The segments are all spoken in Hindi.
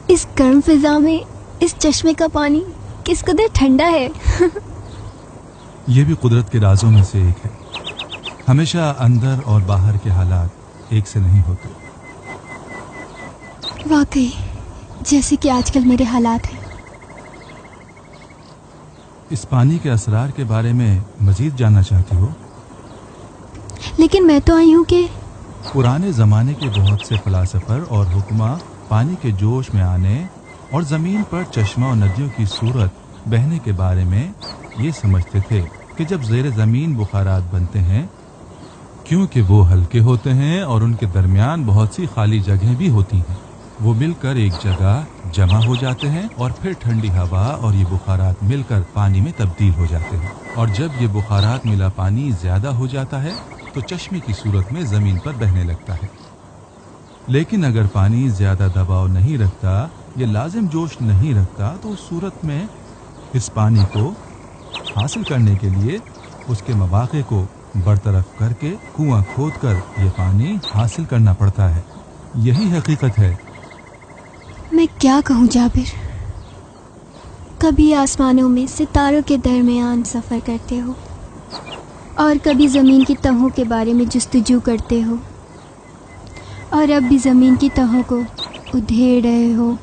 इस गर्म फिजा में इस चश्मे का पानी किस कदर ठंडा है। ये भी कुदरत के राजों में से एक है। हमेशा अंदर और बाहर के हालात एक से नहीं होते। वाकई जैसे कि आजकल मेरे हालात हैं। इस पानी के असरार के बारे में मजीद जानना चाहती हो? लेकिन मैं तो आई हूँ कि पुराने ज़माने के बहुत से फ़लसफ़र और हुक्मा पानी के जोश में आने और ज़मीन पर चश्मा और नदियों की सूरत बहने के बारे में ये समझते थे कि जब ज़ेर ज़मीन बुखारात बनते हैं, क्योंकि वो हल्के होते हैं और उनके दरमियान बहुत सी खाली जगहें भी होती हैं, वो मिलकर एक जगह जमा हो जाते हैं और फिर ठंडी हवा और ये बुखारात मिलकर पानी में तब्दील हो जाते हैं। और जब ये बुखारात मिला पानी ज़्यादा हो जाता है तो चश्मे की सूरत में ज़मीन पर बहने लगता है। लेकिन अगर पानी ज़्यादा दबाव नहीं रखता, ये लाजिम जोश नहीं रखता, तो उस सूरत में इस पानी को हासिल करने के लिए उसके मवाक़े को बरतरफ करके कुआं खोदकर ये पानी हासिल करना पड़ता है। यही हकीकत है। मैं क्या कहूँ जाबिर, कभी आसमानों में सितारों के दरमियान सफ़र करते हो और कभी ज़मीन की तहों के बारे में जुस्तजू करते हो, और अब भी ज़मीन की तहों को उधेड़ रहे हो।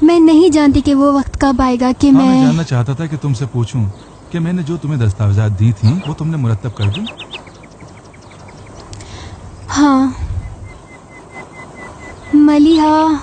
मैं नहीं जानती कि वो वक्त कब आएगा कि मैं जानना चाहता था कि तुमसे पूछूं कि मैंने जो तुम्हें दस्तावेज़ात दी थी वो तुमने मुरत्तब कर दी? हाँ मलिहा,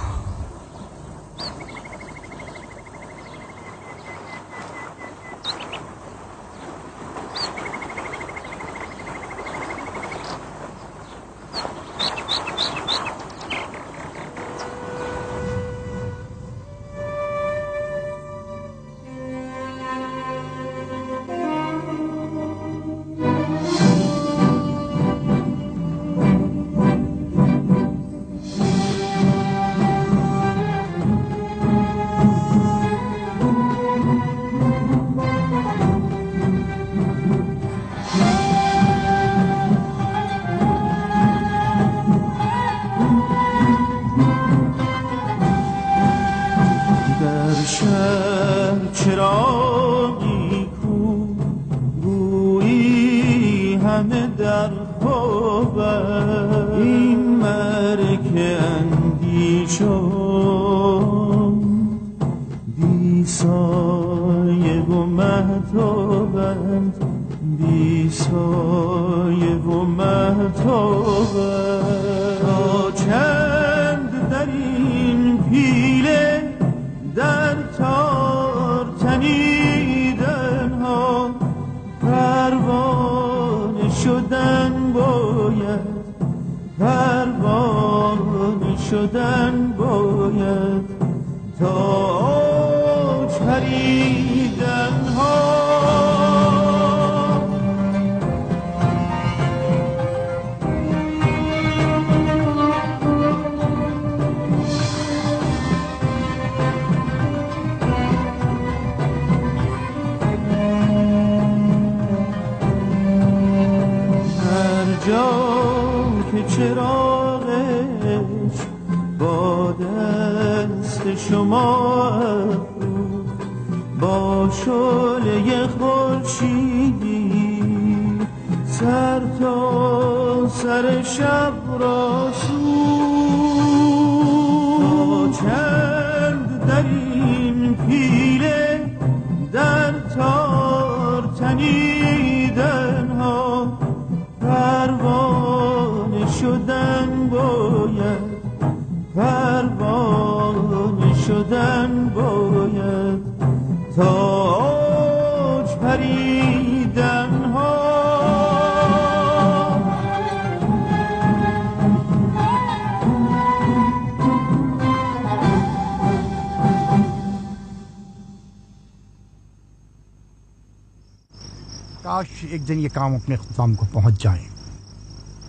एक दिन ये काम अपने ख़ुदाम को पहुंच जाए।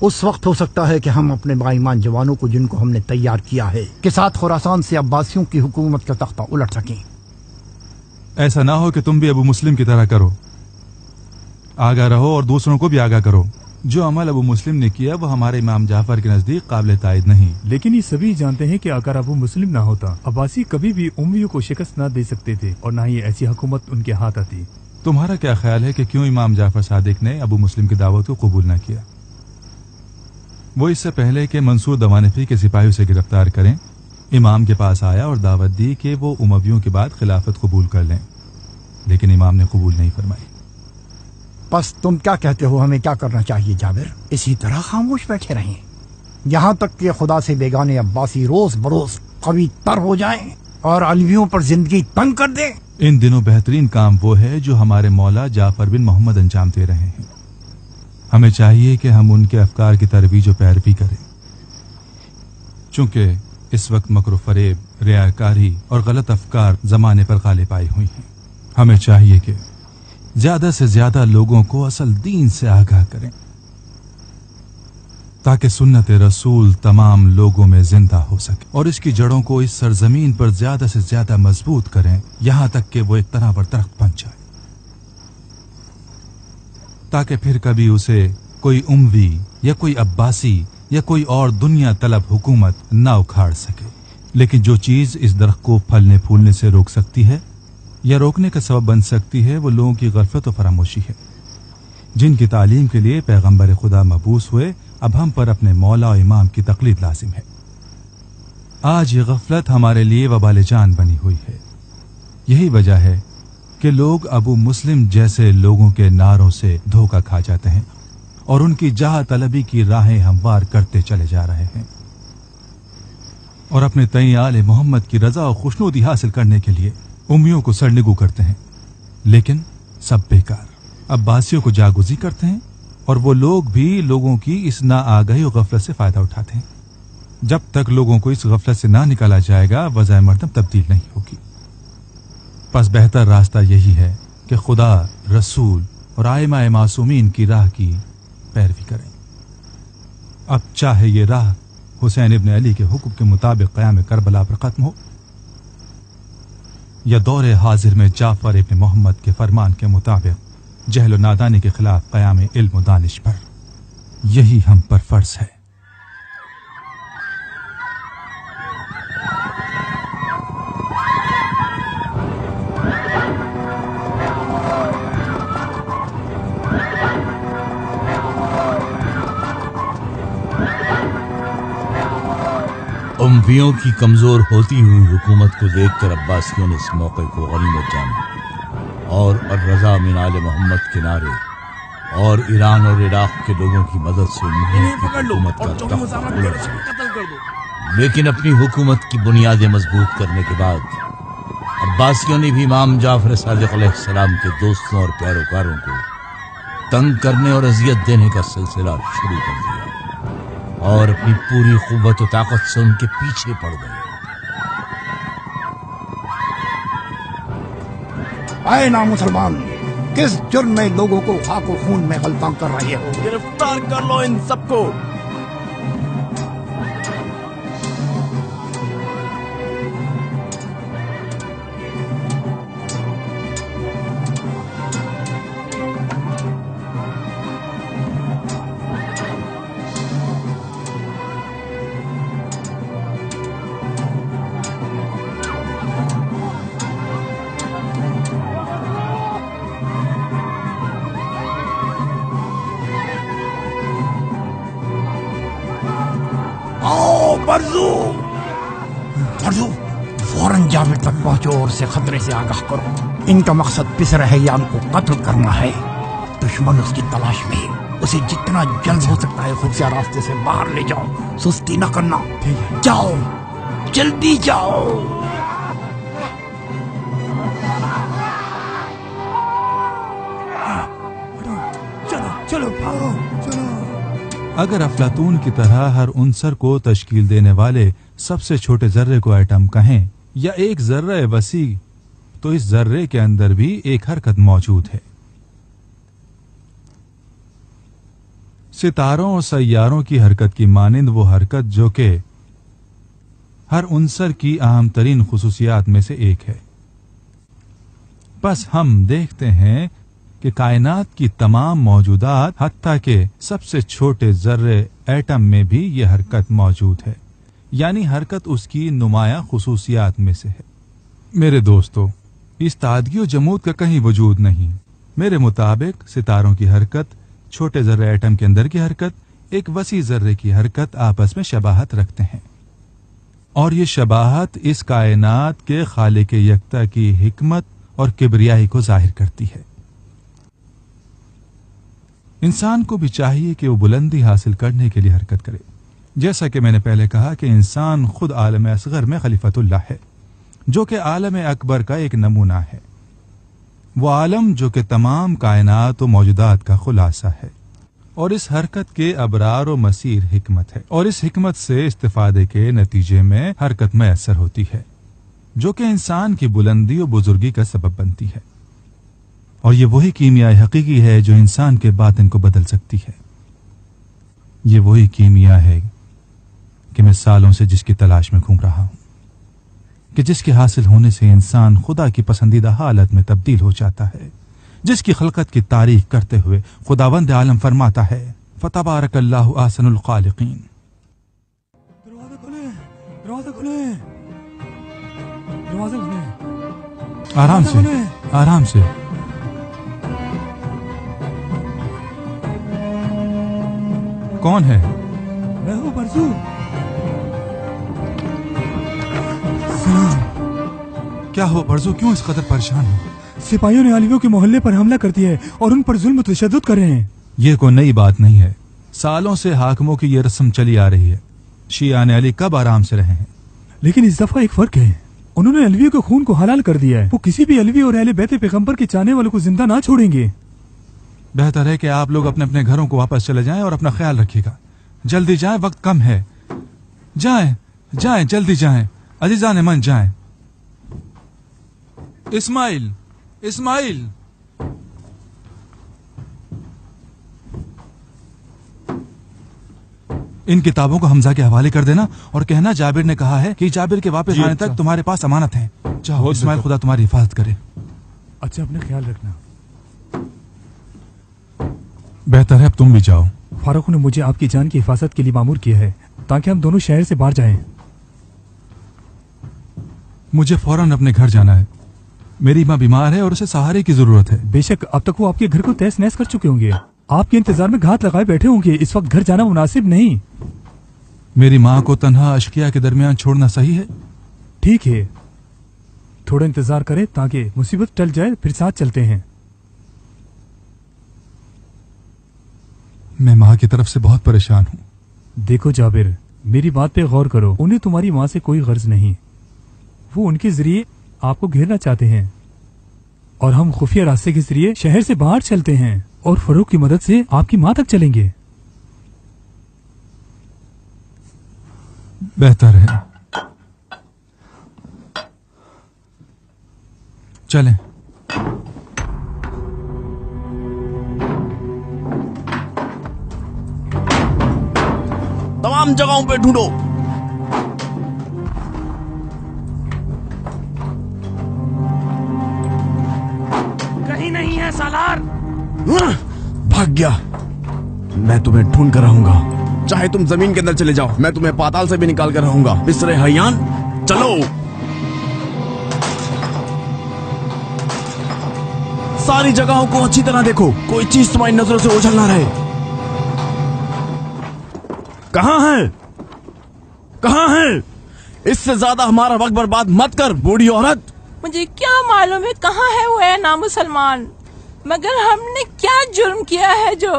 उस वक्त हो सकता है कि हम अपने बाईमान जवानों को, जिनको हमने तैयार किया है, के साथ खुरासान से अब्बासियों की हुकूमत का तख्ता उलट सकें। ऐसा ना हो कि तुम भी अबू मुस्लिम की तरह करो। आगाह रहो और दूसरों को भी आगाह करो। जो अमल अबू मुस्लिम ने किया वो हमारे इमाम जाफर के नजदीक काबिल तायद नहीं। लेकिन ये सभी जानते हैं कि अगर अबू मुस्लिम ना होता, अब्बासी कभी भी उम्मियों को शिकस्त न दे सकते थे और न ही ऐसी हुकूमत उनके हाथ आती। तुम्हारा क्या ख्याल है कि क्यों इमाम जाफर सादिक ने अबू मुस्लिम की दावत को कबूल न किया? वो इससे पहले कि मंसूर दवानफी के सिपाही उसे गिरफ्तार करें, इमाम के पास आया और दावत दी कि वो उमवियों के बाद खिलाफत कबूल कर लें, लेकिन इमाम ने कबूल नहीं फरमाई। बस तुम क्या कहते हो, हमें क्या करना चाहिए जाबिर? इसी तरह खामोश बैठे रहें यहाँ तक कि खुदा से बेगाने अब्बासी रोज बरोज कभी तर हो जाएं और अलवियों पर जिंदगी तंग कर दें? इन दिनों बेहतरीन काम वो है जो हमारे मौला जाफर बिन मोहम्मद अंजाम दे रहे हैं। हमें चाहिए कि हम उनके अफकार की तरवीज और पैरवी करें। चूंकि इस वक्त मकर फरेब, रियाकारी और गलत अफकार जमाने पर गालिब आई हुई हैं, हमें चाहिए कि ज्यादा से ज्यादा लोगों को असल दीन से आगाह करें ताकि सुन्नत रसूल तमाम लोगों में जिंदा हो सके और इसकी जड़ों को इस सरजमीन पर ज्यादा से ज्यादा मजबूत करें, यहां तक कि वो एक तनावर दरख्त बन जाए, ताकि फिर कभी उसे कोई उम्वी या कोई अब्बासी या कोई और दुनिया तलब हुकूमत ना उखाड़ सके। लेकिन जो चीज इस दरख्त को फलने फूलने से रोक सकती है या रोकने का सबब बन सकती है, वो लोगों की गफलत और फरामोशी है, जिनकी तालीम के लिए पैगंबर खुदा मबूस हुए। अब हम पर अपने मौला और इमाम की तकलीद लाजिम है। आज ये गफलत हमारे लिए वबाल जान बनी हुई है। यही वजह है कि लोग अबू मुस्लिम जैसे लोगों के नारों से धोखा खा जाते हैं और उनकी जाह तलबी की राहें हमवार करते चले जा रहे हैं और अपने तई आले मोहम्मद की रजा और खुशनुदी हासिल करने के लिए उम्मियों को सरनिगू करते हैं। लेकिन सब बेकार। अब्बासियों को जागुजी करते हैं और वो लोग भी लोगों की इस ना आगाही और गफलत से फायदा उठाते हैं। जब तक लोगों को इस गफलत से ना निकाला जाएगा, वज़ाए मरतब तब्दील नहीं होगी। बस बेहतर रास्ता यही है कि खुदा, रसूल और आइमा मासूमीन की राह की पैरवी करें। अब चाहे ये राह हुसैन इब्न अली के हुक्म के मुताबिक क़याम करबला पर खत्म हो या दौरे हाजिर में जाफर इब्न मोहम्मद के फरमान के मुताबिक जहल नादानी के खिलाफ क़याम इल्म दानिश पर, यही हम पर फर्ज है। उम्वियों की कमजोर होती हुई हुकूमत को देखकर अब्बासियों ने इस मौके को गनीमत जाना और रजा मिन आले मोहम्मद के नारे और ईरान और इराक के लोगों की मदद से उम्वियों की हुकूमत का तख्त उलट दिया। लेकिन अपनी हुकूमत की बुनियादें मजबूत करने के बाद अब्बासियों ने भी इमाम जाफर सादिक अलैहिस्सलाम के दोस्तों और पैरोकारों को तंग करने और अजियत देने का सिलसिला शुरू कर दिया और अपनी पूरी कुव्वत और ताकत से उनके पीछे पड़ गए। आए ना मुसलमान, किस जुर्म में लोगों को खाक और खून में गलता कर रहे हो? गिरफ्तार कर लो इन सबको। फर्जू फौरन जाबिर तक पहुंचो और उसे खतरे से आगाह करो। इनका मकसद पिसर हैयान को कत्ल करना है। दुश्मन उसकी तलाश में, उसे जितना जल्द हो सकता है खुफिया रास्ते से बाहर ले जाओ। सुस्ती न करना, जाओ, जल्दी जाओ। चलो भागो, चलो। अगर अफलातून की तरह हर उनसर को तश्कील देने वाले सबसे छोटे जर्रे को एटम कहें या एक जर्रा वसी, तो इस जर्रे के अंदर भी एक हरकत मौजूद है। सितारों और सैयारों की हरकत की मानिंद वो हरकत जो कि हर उनसर की अहम तरीन खुसूसियात में से एक है। बस हम देखते हैं कि कायनात की तमाम मौजूदात हत्ता के सबसे छोटे जर्रे एटम में भी ये हरकत मौजूद है, यानी हरकत उसकी नुमाया खुसूसियात में से है। मेरे दोस्तों, इस ताजगी और जमूद का कहीं वजूद नहीं। मेरे मुताबिक सितारों की हरकत, छोटे जर्रे एटम के अंदर की हरकत, एक वसी जर्रे की हरकत आपस में शबाहत रखते हैं, और ये शबाहत इस कायनात के खालिक यकता की हिकमत और किबरियाई को जाहिर करती है। इंसान को भी चाहिए कि वो बुलंदी हासिल करने के लिए हरकत करे। जैसा कि मैंने पहले कहा कि इंसान खुद आलम असगर में खलीफतुल्लाह है, जो कि आलम अकबर का एक नमूना है। वो आलम जो कि तमाम कायनात और मौजूदात का खुलासा है, और इस हरकत के अबरार व मसीर हिकमत है, और इस हिकमत से इस्तिफादे के नतीजे में हरकत मैसर होती है, जो कि इंसान की बुलंदी और बुजुर्गी का सबब बनती है। और ये वही कीमिया हकीकी है जो इंसान के बातिन को बदल सकती है। ये वही कीमिया है कि मैं सालों से जिसकी तलाश में घूम रहा हूं, कि जिसके हासिल होने से इंसान खुदा की पसंदीदा हालत में तब्दील हो जाता है, जिसकी खलकत की तारीफ करते हुए खुदावंद आलम फरमाता है, फतबारकल्लाहु ahsanul खालिकीन। दरवाजा खोले, दरवाजा खोले, दरवाजा खोले। आराम से, आराम से। कौन है? मैं हूँ परसू। क्या हो परसू, क्यों इस कदर परेशान हो? सिपाहियों ने अलवियों के मोहल्ले पर हमला कर दिया है और उन पर जुल्म तशद्दुद कर रहे हैं। ये कोई नई बात नहीं है, सालों से हाकिमों की ये रस्म चली आ रही है। शियाने अली कब आराम से रहे हैं? लेकिन इस दफा एक फर्क है, उन्होंने अलवियों के खून को हलाल कर दिया है। वो किसी भी अलवी और अहले बैत पैगंबर के चाहने वालों को जिंदा ना छोड़ेंगे। बेहतर है कि आप लोग अपने अपने घरों को वापस चले जाएं और अपना ख्याल रखिएगा। जल्दी जाएं, वक्त कम है। जाएं, जाएं, जल्दी जाएं, अजीजान मन जाएं। इस्माइल, इस्माइल। इन किताबों को हमजा के हवाले कर देना और कहना जाबिर ने कहा है कि जाबिर के वापस आने तक तुम्हारे पास अमानत है। जाओ इस्माइल, खुदा तुम्हारी हिफाजत करे। अच्छा, अपना ख्याल रखना। बेहतर है अब तुम भी जाओ। फारूक ने मुझे आपकी जान की हिफाजत के लिए मामूर किया है ताकि हम दोनों शहर से बाहर जाएं। मुझे फौरन अपने घर जाना है। मेरी माँ बीमार है और उसे सहारे की जरूरत है। बेशक अब तक वो आपके घर को तहस नहस कर चुके होंगे, आपके इंतजार में घात लगाए बैठे होंगे। इस वक्त घर जाना मुनासिब नहीं। मेरी माँ को तन्हा अशकिया के दरमियान छोड़ना सही है? ठीक है, थोड़ा इंतजार करें ताकि मुसीबत टल जाए, फिर साथ चलते हैं। मैं माँ की तरफ से बहुत परेशान हूँ। देखो जाबिर, मेरी बात पे गौर करो। उन्हें तुम्हारी माँ से कोई गर्ज नहीं। वो उनके जरिए आपको घेरना चाहते हैं और हम खुफिया रास्ते के जरिए शहर से बाहर चलते हैं और फरूक की मदद से आपकी माँ तक चलेंगे। बेहतर है, चलें। तमाम जगहों पे ढूंढो। कहीं नहीं है सालार। भाग गया। मैं तुम्हें ढूंढ कर रहूंगा, चाहे तुम जमीन के अंदर चले जाओ, मैं तुम्हें पाताल से भी निकाल कर रहूंगा। बिसरे हयान, चलो। सारी जगहों को अच्छी तरह देखो, कोई चीज तुम्हारी नजरों से ओझल ना रहे। कहां है, कहां है? इससे ज्यादा हमारा वक्त बर्बाद मत कर बूढ़ी औरत। मुझे क्या मालूम है कहाँ है वो है ना मुसलमान, मगर हमने क्या जुर्म किया है जो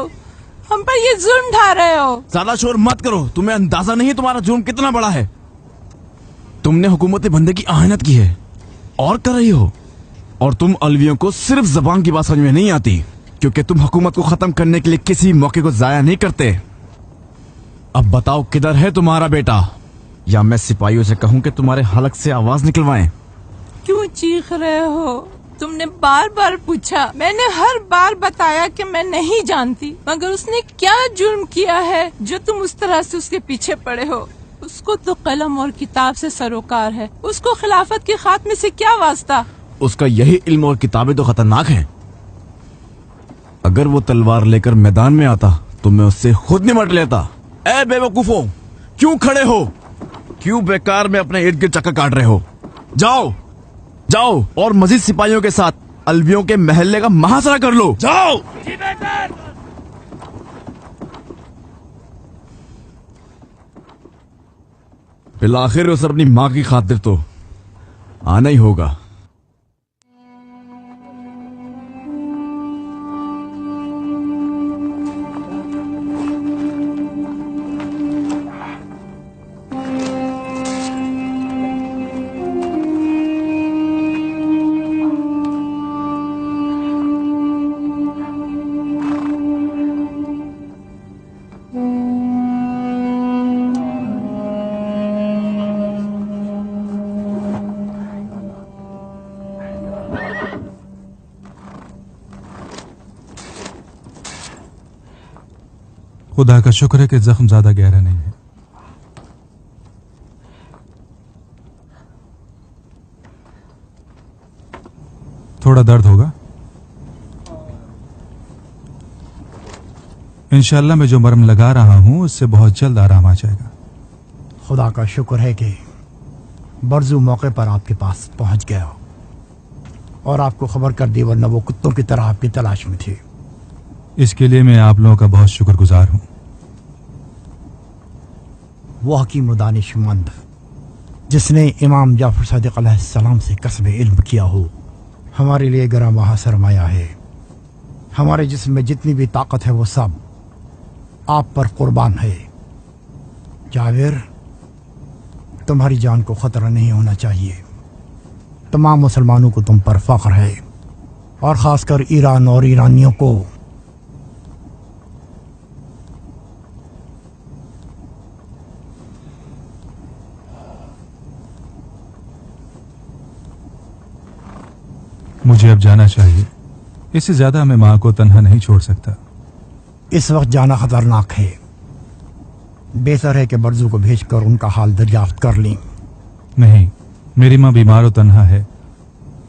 हम पर ये जुर्म ढा रहे हो? ज्यादा शोर मत करो, तुम्हें अंदाजा नहीं है तुम्हारा जुर्म कितना बड़ा है। तुमने हुकूमत बंदे की आहनत की है और कर रही हो, और तुम अलवियों को सिर्फ जबान की बात समझ में नहीं आती, क्योंकि तुम हुकूमत को खत्म करने के लिए किसी मौके को जाया नहीं करते। अब बताओ किधर है तुम्हारा बेटा, या मैं सिपाहियों से कहूं कि तुम्हारे हलक से आवाज निकलवाएं? क्यों चीख रहे हो? तुमने बार बार पूछा, मैंने हर बार बताया कि मैं नहीं जानती, मगर उसने क्या जुर्म किया है जो तुम उस तरह से उसके पीछे पड़े हो? उसको तो कलम और किताब से सरोकार है, उसको खिलाफत के खात्मे से क्या वास्ता? उसका यही इल्म और किताबें तो खतरनाक हैं। अगर वो तलवार लेकर मैदान में आता तो मैं उससे खुद निपट लेता। ए बेवकूफो, क्यों खड़े हो? क्यों बेकार में अपने इर्द गिर्द चक्कर काट रहे हो? जाओ जाओ और मजीद सिपाहियों के साथ अलवियों के महल्ले का मुहासरा कर लो। जाओ। बिलाखिर उस अपनी माँ की खातिर तो आना ही होगा। खुदा का शुक्र है कि जख्म ज्यादा गहरा नहीं है। थोड़ा दर्द होगा। इंशाल्लाह मैं जो मरहम लगा रहा हूं उससे बहुत जल्द आराम आ जाएगा। खुदा का शुक्र है कि बरजू मौके पर आपके पास पहुंच गया और आपको खबर कर दी, वरना वो कुत्तों की तरह आपकी तलाश में थी। इसके लिए मैं आप लोगों का बहुत शुक्रगुजार हूं। वो हकीम व दानिशमंद जिसने इमाम जाफर सदिक अलैहिस्सलाम से कसब इल्म किया हो, हमारे लिए गरामबहा सरमाया है। हमारे जिस्म में जितनी भी ताकत है वो सब आप पर कुर्बान है। जावेर, तुम्हारी जान को खतरा नहीं होना चाहिए। तमाम मुसलमानों को तुम पर फख्र है और ख़ासकर ईरान और ईरानियों को। मुझे अब जाना चाहिए। इससे ज्यादा मैं माँ को तन्हा नहीं छोड़ सकता। इस वक्त जाना खतरनाक है। बेहतर है कि बरजू को भेजकर उनका हाल दरियाफ्त कर लें। नहीं, मेरी माँ बीमार और तन्हा है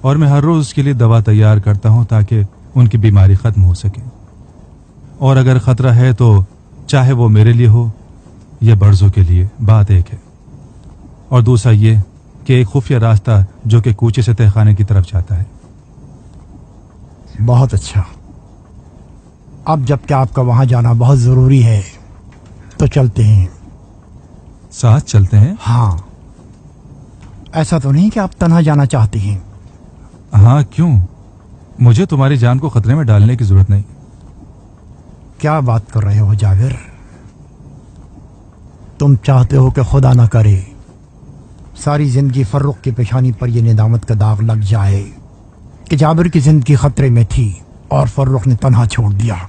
और मैं हर रोज उसके लिए दवा तैयार करता हूँ ताकि उनकी बीमारी खत्म हो सके। और अगर खतरा है तो चाहे वो मेरे लिए हो या बरजू के लिए, बात एक है। और दूसरा ये कि एक खुफिया रास्ता जो कि कूचे से तहखाने की तरफ जाता है। बहुत अच्छा। अब जबकि आपका वहां जाना बहुत जरूरी है तो चलते हैं। साथ चलते हैं? हाँ। ऐसा तो नहीं कि आप तन्हा जाना चाहते हैं? हाँ, क्यों? मुझे तुम्हारी जान को खतरे में डालने की जरूरत नहीं। क्या बात कर रहे हो जावेर? तुम चाहते हो कि खुदा ना करे सारी जिंदगी फर्रुख की पेशानी पर यह निदामत का दाग लग जाए कि जाबिर की जिंदगी खतरे में थी और फर्रुख ने तन्हा छोड़ दिया।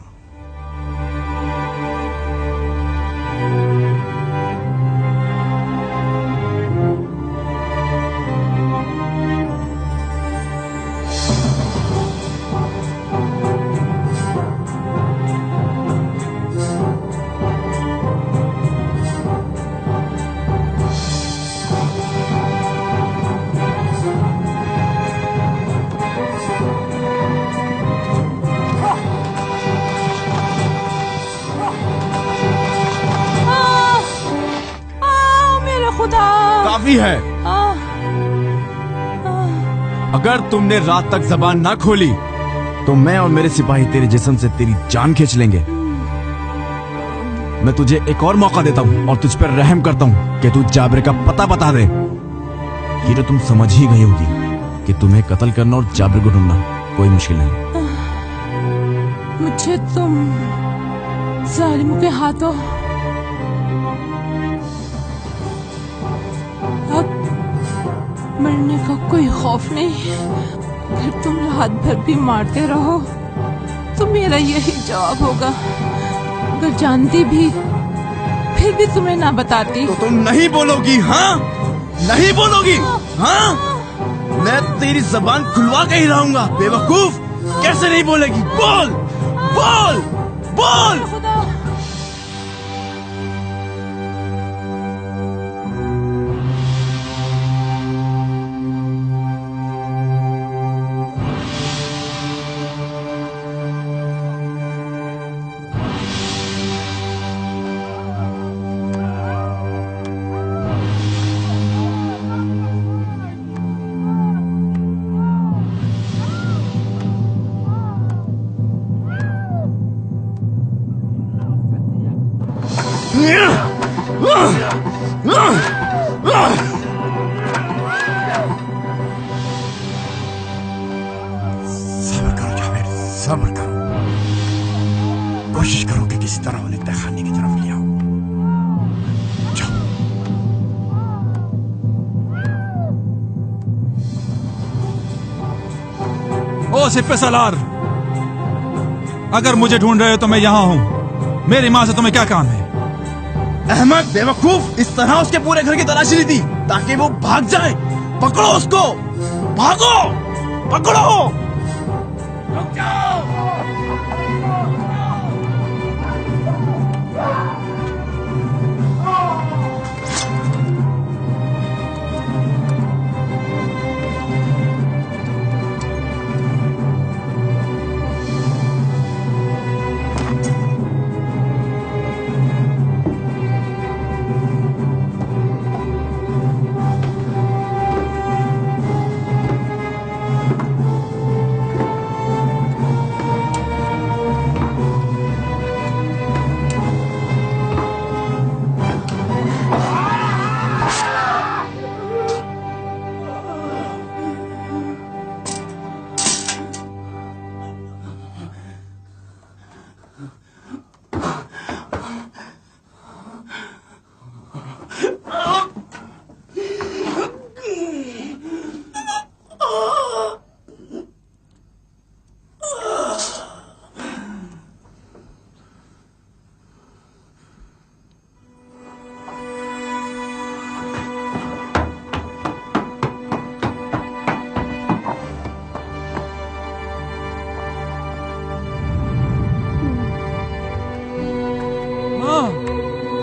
काफी है। अगर तुमने रात तक जबान ना खोली तो मैं और मेरे सिपाही तेरे जिस्म से तेरी जान खींच लेंगे। मैं तुझे एक और मौका देता हूँ और तुझ पर रहम करता हूँ कि तू जाबिर का पता बता दे। ये तो तुम समझ ही गई होगी कि तुम्हें कत्ल करना और जाबिर को ढूंढना कोई मुश्किल नहीं। मुझे तुम जालिमों के हाथों मरने का कोई खौफ नहीं। अगर तुम रात भर भी मारते रहो तो मेरा यही जवाब होगा। अगर जानती भी फिर भी तुम्हें ना बताती। तो तुम नहीं बोलोगी? हाँ, नहीं बोलोगी? हाँ, मैं तेरी जबान खुलवा के ही रहूंगा। बेवकूफ, कैसे नहीं बोलेगी? बोल बोल बोल। सब्र करो, कोशिश करो कि किसी तरह उन्हें तहखाने की तरफ ले आओ। ओ सिप्पे सालार, अगर मुझे ढूंढ रहे हो तो मैं यहां हूं। मेरी मां से तुम्हें क्या काम है? अहमद बेवकूफ, इस तरह उसके पूरे घर की तलाशी ली थी ताकि वो भाग जाए। पकड़ो उसको, भागो, पकड़ो। रुक जाओ।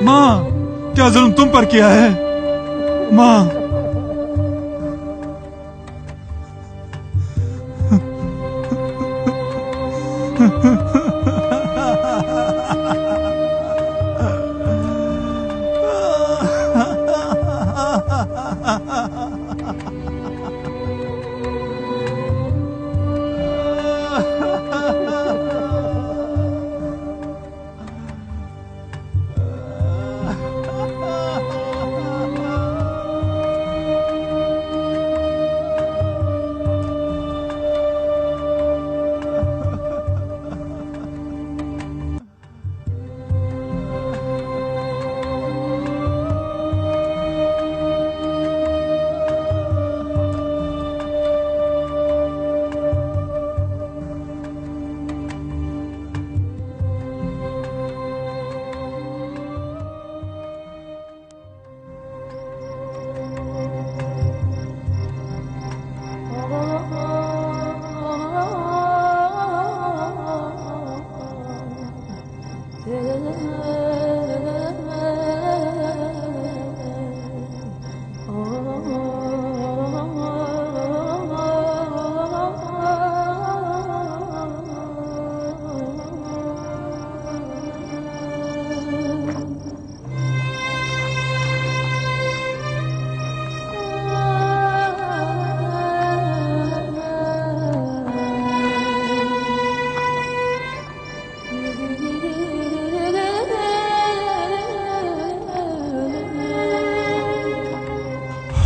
माँ, क्या जुल्म तुम पर किया है? माँ,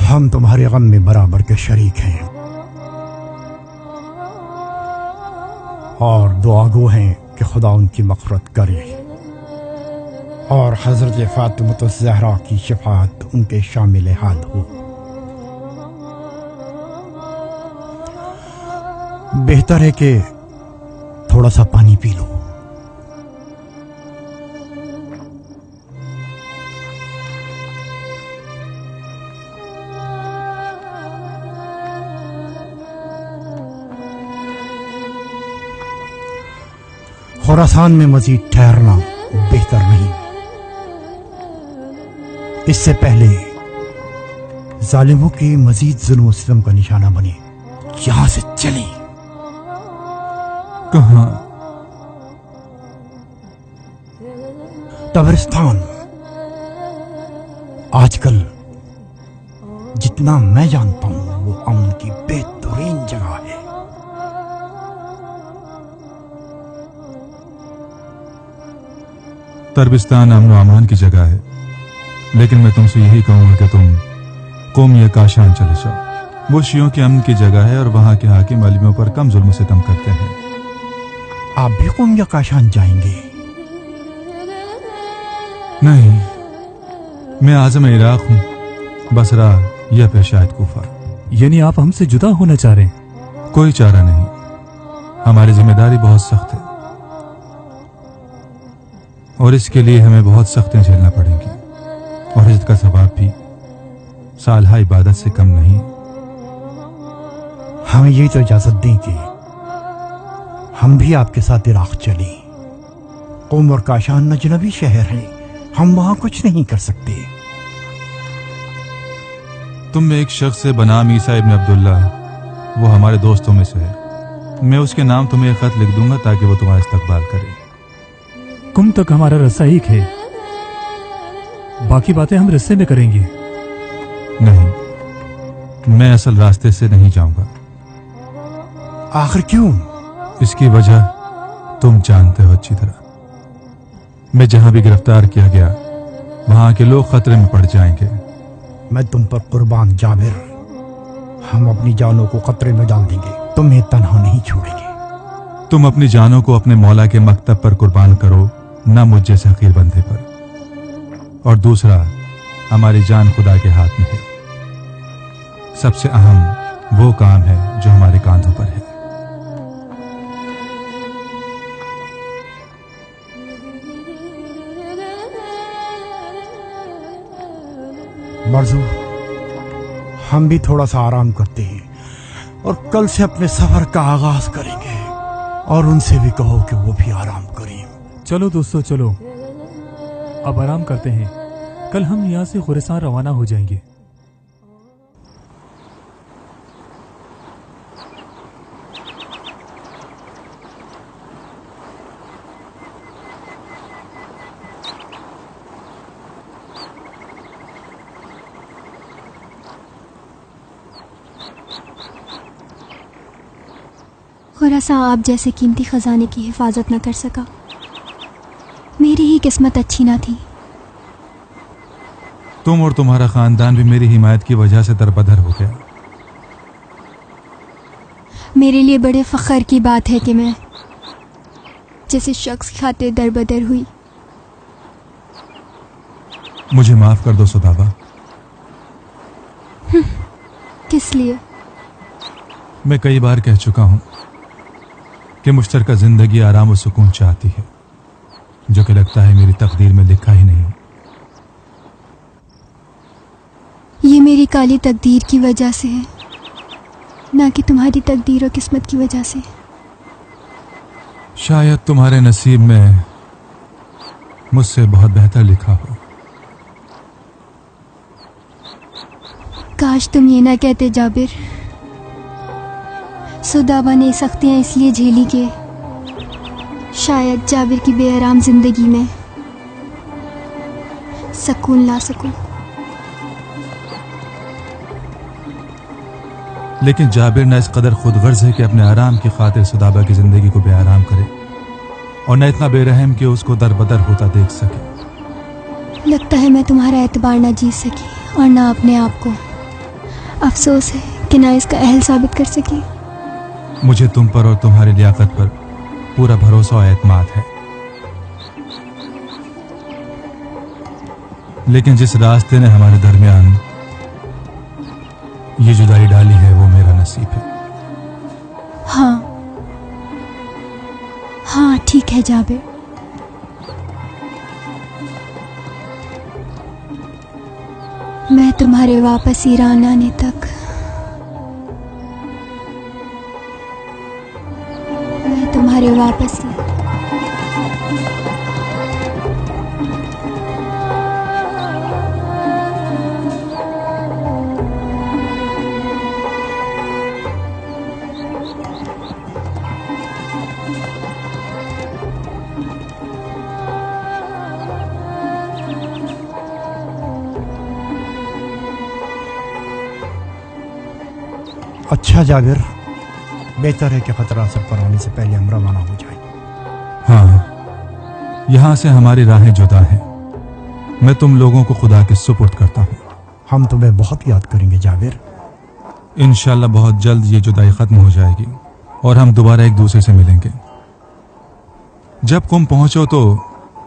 हम तुम्हारे गम में बराबर के शरीक हैं और दुआगो हैं कि खुदा उनकी मग़फ़िरत करे और हज़रत फ़ातिमा ज़हरा की शफ़ाअत उनके शामिल हाल हो। बेहतर है कि थोड़ा सा पानी पी लो। खुरासान में मजीद ठहरना बेहतर नहीं, इससे पहले जालिमों के मजीद जुल्म सितम का निशाना बने। यहां से चले। कहां? तबरिस्तान। आजकल जितना मैं जानता हूं वो अमन की बेहतरीन जगह है। तरबिस्तान अमन व अमान की जगह है, लेकिन मैं तुमसे यही कहूंगा कि तुम कौमिया काशान चले जाओ। वो शियों के अमन की जगह है और वहां के हाकिम अलीमों पर कम जुल्म सितम करते हैं। आप भी कौम या काशान जाएंगे? नहीं, मैं आज़म इराक हूँ, बसरा या फिर शायद कूफा। यानी आप हमसे जुदा होना चाह रहे हैं? कोई चारा नहीं, हमारी जिम्मेदारी बहुत सख्त है और इसके लिए हमें बहुत सख्तें झेलना पड़ेंगी, और इज्जत का सवाब भी सालहा इबादत से कम नहीं। हमें यही तो इजाजत दें कि हम भी आपके साथ इराक चलें। कौम और काशान अजनबी शहर है, हम वहां कुछ नहीं कर सकते। तुम में एक शख्स है बनाम ईसा इब्न अब्दुल्ला, वो हमारे दोस्तों में से है। मैं उसके नाम तुम्हें एक खत लिख दूंगा ताकि वो तुम्हारा इस्तकबाल करे। कुम तक हमारा रास्ता एक है, बाकी बातें हम रास्ते में करेंगे। नहीं, मैं असल रास्ते से नहीं जाऊंगा। आखिर क्यों? इसकी वजह तुम जानते हो अच्छी तरह। मैं जहां भी गिरफ्तार किया गया वहां के लोग खतरे में पड़ जाएंगे। मैं तुम पर कुर्बान जाबिर, हम अपनी जानों को खतरे में डाल देंगे, तुम्हें तन्हा नहीं छोड़ेंगे। तुम अपनी जानों को अपने मौला के मकतब पर कुर्बान करो, ना मुझ जैसे हकीर बंदे पर। और दूसरा, हमारी जान खुदा के हाथ में है। सबसे अहम वो काम है जो हमारे कांधों पर है। मर्जू, हम भी थोड़ा सा आराम करते हैं और कल से अपने सफर का आगाज करेंगे। और उनसे भी कहो कि वो भी आराम करें। चलो दोस्तों, चलो अब आराम करते हैं। कल हम यहाँ से खुरासान रवाना हो जाएंगे। खुरासान आप जैसे कीमती खजाने की हिफाजत न कर सका। मेरी ही किस्मत अच्छी ना थी। तुम और तुम्हारा खानदान भी मेरी हिमायत की वजह से दरबदर हो गया। मेरे लिए बड़े फख्र की बात है कि मैं जैसे शख्स की खातिर दरबदर हुई। मुझे माफ कर दो सुदाबा। किस लिए? मैं कई बार कह चुका हूं कि मुश्तरका जिंदगी आराम और सुकून चाहती है, जो कि लगता है मेरी तकदीर में लिखा ही नहीं। ये मेरी काली तकदीर की वजह से है, ना कि तुम्हारी तकदीर और किस्मत की वजह से। शायद तुम्हारे नसीब में मुझसे बहुत बेहतर लिखा हो। काश तुम ये ना कहते जाबिर। सुदाबा ने सख्तियां इसलिए झेली कि शायद जाबिर की बेआराम जिंदगी में सुकून ला सकूं। लेकिन जाबिर न इस कदर खुदगर्ज है कि अपने आराम की खातिर सुदाबा की जिंदगी को बेआराम करे, और न इतना बेरहम कि उसको दरबदर होता देख सके। लगता है मैं तुम्हारा एतबार ना जीत सकी और ना अपने आप को। अफसोस है कि ना इसका अहल साबित कर सकी। मुझे तुम पर और तुम्हारी लियाकत पर पूरा भरोसा और एतमाद है, लेकिन जिस रास्ते ने हमारे दरमियान ये जुदाई डाली है वो मेरा नसीब है। हाँ ठीक है जाबिर। मैं तुम्हारे वापस ईरान आने तक तुम्हारे वापस अच्छा जाबिर, बेहतर है कि खतरा असर पर आने से पहले हम रवाना हो जाएं। हाँ, यहाँ से हमारी राहें जुदा हैं। मैं तुम लोगों को खुदा के सुपुर्द करता हूँ। हम तुम्हें बहुत याद करेंगे जाबिर। इंशाल्लाह बहुत जल्द ये जुदाई खत्म हो जाएगी और हम दोबारा एक दूसरे से मिलेंगे। जब कुम पहुंचो तो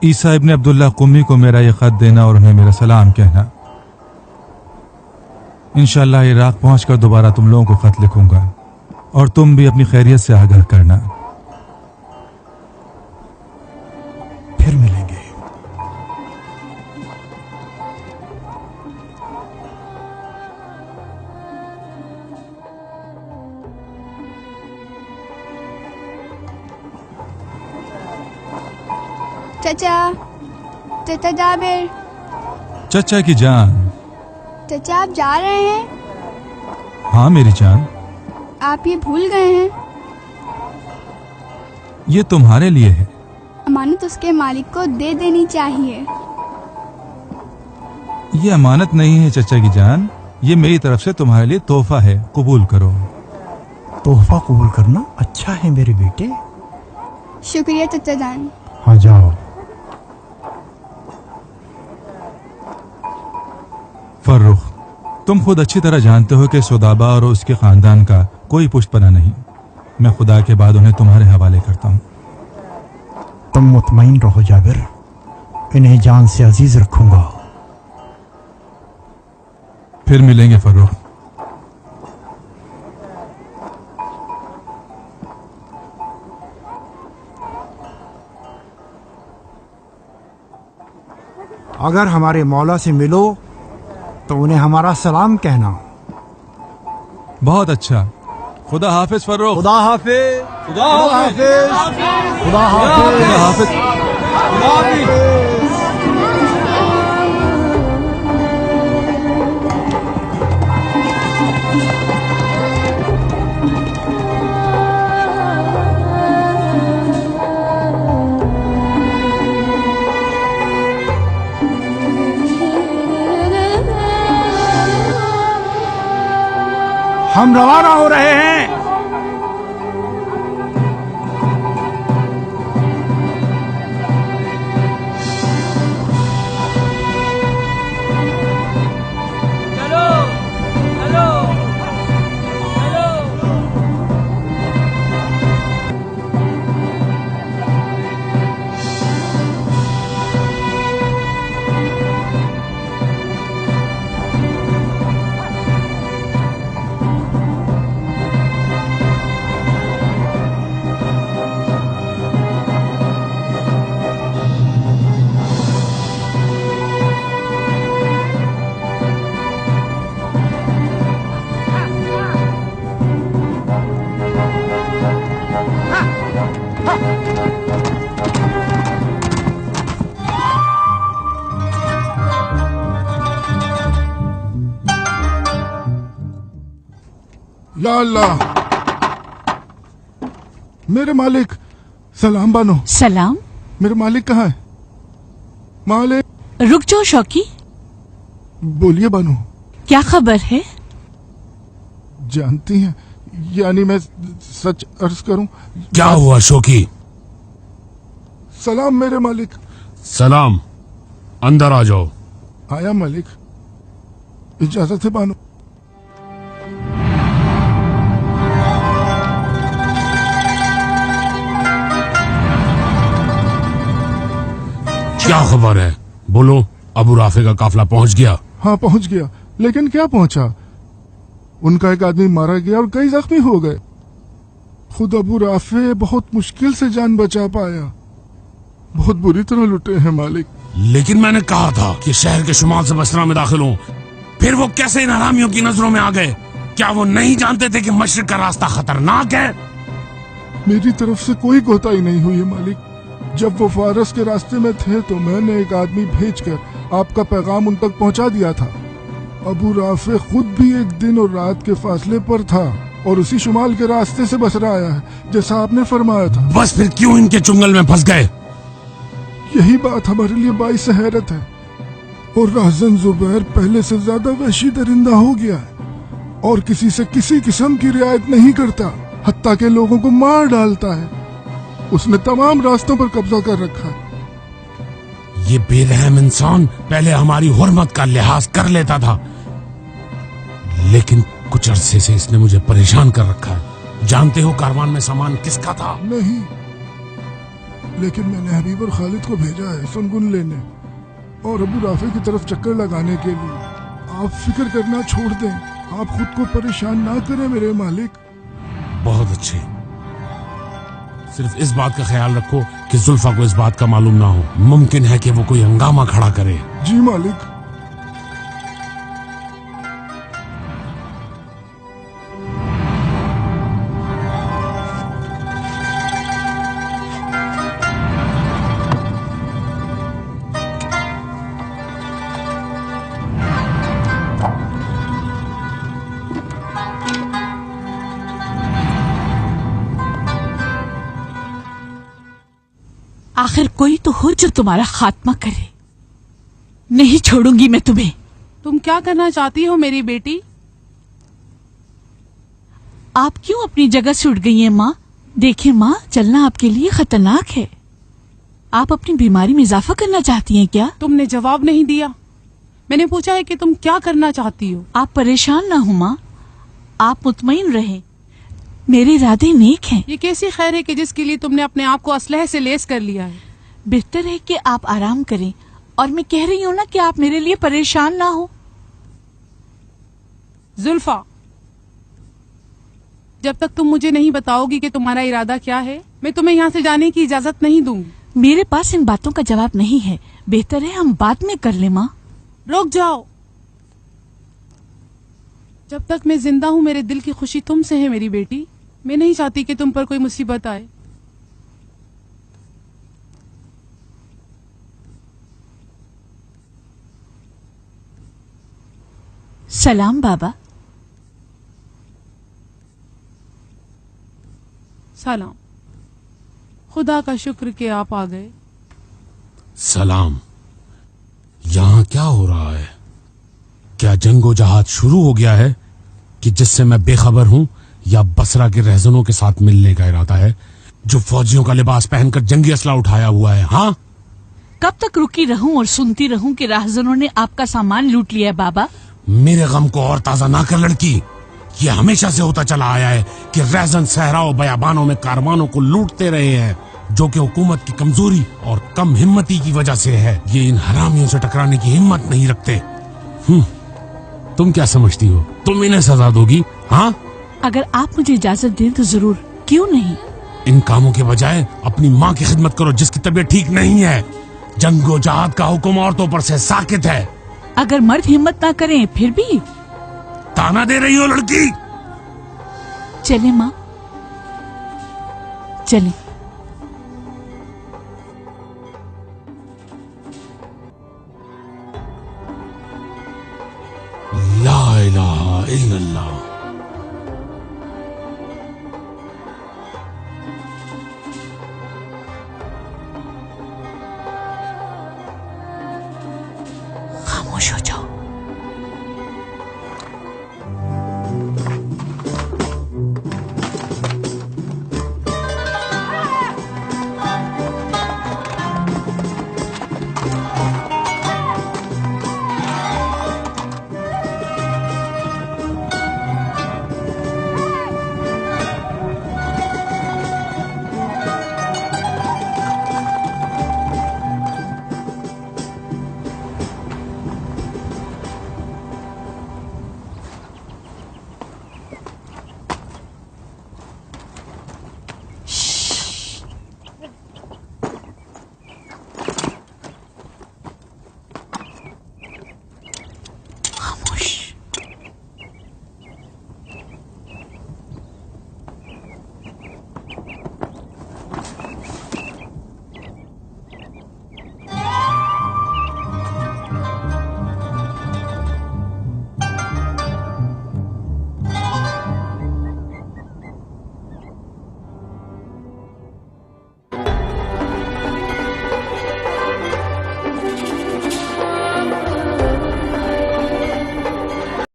ईसा इब्न अब्दुल्ला कुम्मी को मेरा ये खत देना और उन्हें मेरा सलाम कहना। इंशाअल्लाह इराक पहुंचकर दोबारा तुम लोगों को खत लिखूंगा और तुम भी अपनी खैरियत से आगाह करना। फिर मिलेंगे। चचा, चचा जाबिर, चचा की जान। चचा आप जा रहे हैं? हाँ मेरी जान। आप ये भूल गए हैं? ये तुम्हारे लिए है। अमानत उसके मालिक को दे देनी चाहिए। ये अमानत नहीं है चचा की जान, ये मेरी तरफ से तुम्हारे लिए तोहफा है, कबूल करो। तोहफा कबूल करना अच्छा है मेरे बेटे। शुक्रिया चचा जान। हाँ जाओ। फर्रुख, तुम खुद अच्छी तरह जानते हो कि सुदाबा और उसके खानदान का कोई पुष्पना नहीं। मैं खुदा के बाद उन्हें तुम्हारे हवाले करता हूँ। तुम मुतमईन रहो जाबिर, इन्हें जान से अजीज रखूंगा। फिर मिलेंगे फर्रुख। अगर हमारे मौला से मिलो तो उन्हें हमारा सलाम कहना। बहुत अच्छा। खुदा हाफिज फर्रुख। खुदा हाफिज। खुदा हाफिज। खुदा हाफिज। खुदा हाफिज। हम रवाना हो रहे हैं। या अल्लाह, मेरे मालिक। सलाम बानो। सलाम। मेरे मालिक कहाँ है? मालिक। रुक जाओ शौकी। बोलिए बानो। क्या खबर है? जानती हैं, यानी मैं सच अर्ज करूं। क्या हुआ शौकी? सलाम मेरे मालिक। सलाम, अंदर आ जाओ। आया मालिक, इजाजत है बानो। क्या खबर है? बोलो। अबू राफे का काफिला पहुंच गया? हाँ पहुंच गया, लेकिन क्या पहुंचा? उनका एक आदमी मारा गया और कई जख्मी हो गए। खुद अबू राफे बहुत मुश्किल से जान बचा पाया। बहुत बुरी तरह लुटे हैं मालिक। लेकिन मैंने कहा था कि शहर के शुमाल से बसरा में दाखिल हों, फिर वो कैसे इन हरामियों की नजरों में आ गए? क्या वो नहीं जानते थे कि मशरिक का रास्ता खतरनाक है? मेरी तरफ से कोई कोताही नहीं हुई है मालिक। जब वो फारस के रास्ते में थे तो मैंने एक आदमी भेजकर आपका पैगाम उन तक पहुंचा दिया था। अबू राफे खुद भी एक दिन और रात के फासले पर था और उसी शुमाल के रास्ते से बसरा आया है, जैसा आपने फरमाया था। बस फिर क्यों इनके चुंगल में फंस गए? यही बात हमारे लिए बाइस हैरत है। और राहजन जुबैर पहले से ज्यादा वहशी दरिंदा हो गया है और किसी से किसी किस्म की रियायत नहीं करता, हत्ता के लोगों को मार डालता है। उसने तमाम रास्तों पर कब्जा कर रखा है। ये बेरहम इंसान पहले हमारी हुर्मत का लिहाज कर लेता था, लेकिन कुछ अरसे से इसने मुझे परेशान कर रखा है। जानते हो कारवान में सामान किसका था? नहीं, लेकिन मैंने हबीब और खालिद को भेजा है सुनगुन लेने और अबू राफे की तरफ चक्कर लगाने के लिए। आप फिक्र करना छोड़ दें, आप खुद को परेशान ना करें मेरे मालिक। बहुत अच्छे। सिर्फ इस बात का ख्याल रखो कि जुल्फा को इस बात का मालूम ना हो। मुमकिन है कि वो कोई हंगामा खड़ा करे। जी मालिक। आखिर कोई तो हो जो तुम्हारा खात्मा करे। नहीं छोड़ूंगी मैं तुम्हें। तुम क्या करना चाहती हो मेरी बेटी? आप क्यों अपनी जगह से उठ गई हैं माँ? देखिए माँ, चलना आपके लिए खतरनाक है। आप अपनी बीमारी में इजाफा करना चाहती हैं क्या? तुमने जवाब नहीं दिया। मैंने पूछा है कि तुम क्या करना चाहती हो। आप परेशान ना हो माँ, आप मुतमईन रहें, मेरे इरादे नेक हैं। ये कैसी खैर है कि जिसके लिए तुमने अपने आप को असलहे से लेस कर लिया है। बेहतर है कि आप आराम करें, और मैं कह रही हूँ ना कि आप मेरे लिए परेशान ना हो। जुल्फा, जब तक तुम मुझे नहीं बताओगी कि तुम्हारा इरादा क्या है, मैं तुम्हें यहाँ से जाने की इजाजत नहीं दूंगी। मेरे पास इन बातों का जवाब नहीं है। बेहतर है हम बाद में कर लें माँ। रुक जाओ। जब तक मैं जिंदा हूँ मेरे दिल की खुशी तुमसे है मेरी बेटी। मैं नहीं चाहती कि तुम पर कोई मुसीबत आए। सलाम बाबा। सलाम। खुदा का शुक्र कि आप आ गए। सलाम। यहाँ क्या हो रहा है? क्या जंगो जहाज शुरू हो गया है कि जिससे मैं बेखबर हूँ, या बसरा के रहजनों के साथ मिलने का इरादा है जो फौजियों का लिबास पहनकर जंगी असला उठाया हुआ है? हाँ, कब तक रुकी रहूं और सुनती रहूं कि राहजनों ने आपका सामान लूट लिया है बाबा? मेरे गम को और ताजा ना कर लड़की। ये हमेशा से होता चला आया है कि रहजन सहराओं बयाबानों में कारवानों को लूटते रहे हैं, जो कि हुकूमत की कमजोरी और कम हिम्मती की वजह से है। ये इन हरामियों से टकराने की हिम्मत नहीं रखते। तुम क्या समझती हो तुम इन्हें सजा दोगी? हाँ, अगर आप मुझे इजाजत दें तो जरूर, क्यों नहीं। इन कामों के बजाय अपनी माँ की खिदमत करो जिसकी तबीयत ठीक नहीं है। जंगो जहाद का हुक्म औरतों पर से साकित है। अगर मर्द हिम्मत ना करें फिर भी? ताना दे रही हो लड़की? चले माँ, चले। ला इलाहा इल्लल्लाह। खामोश हो जाओ।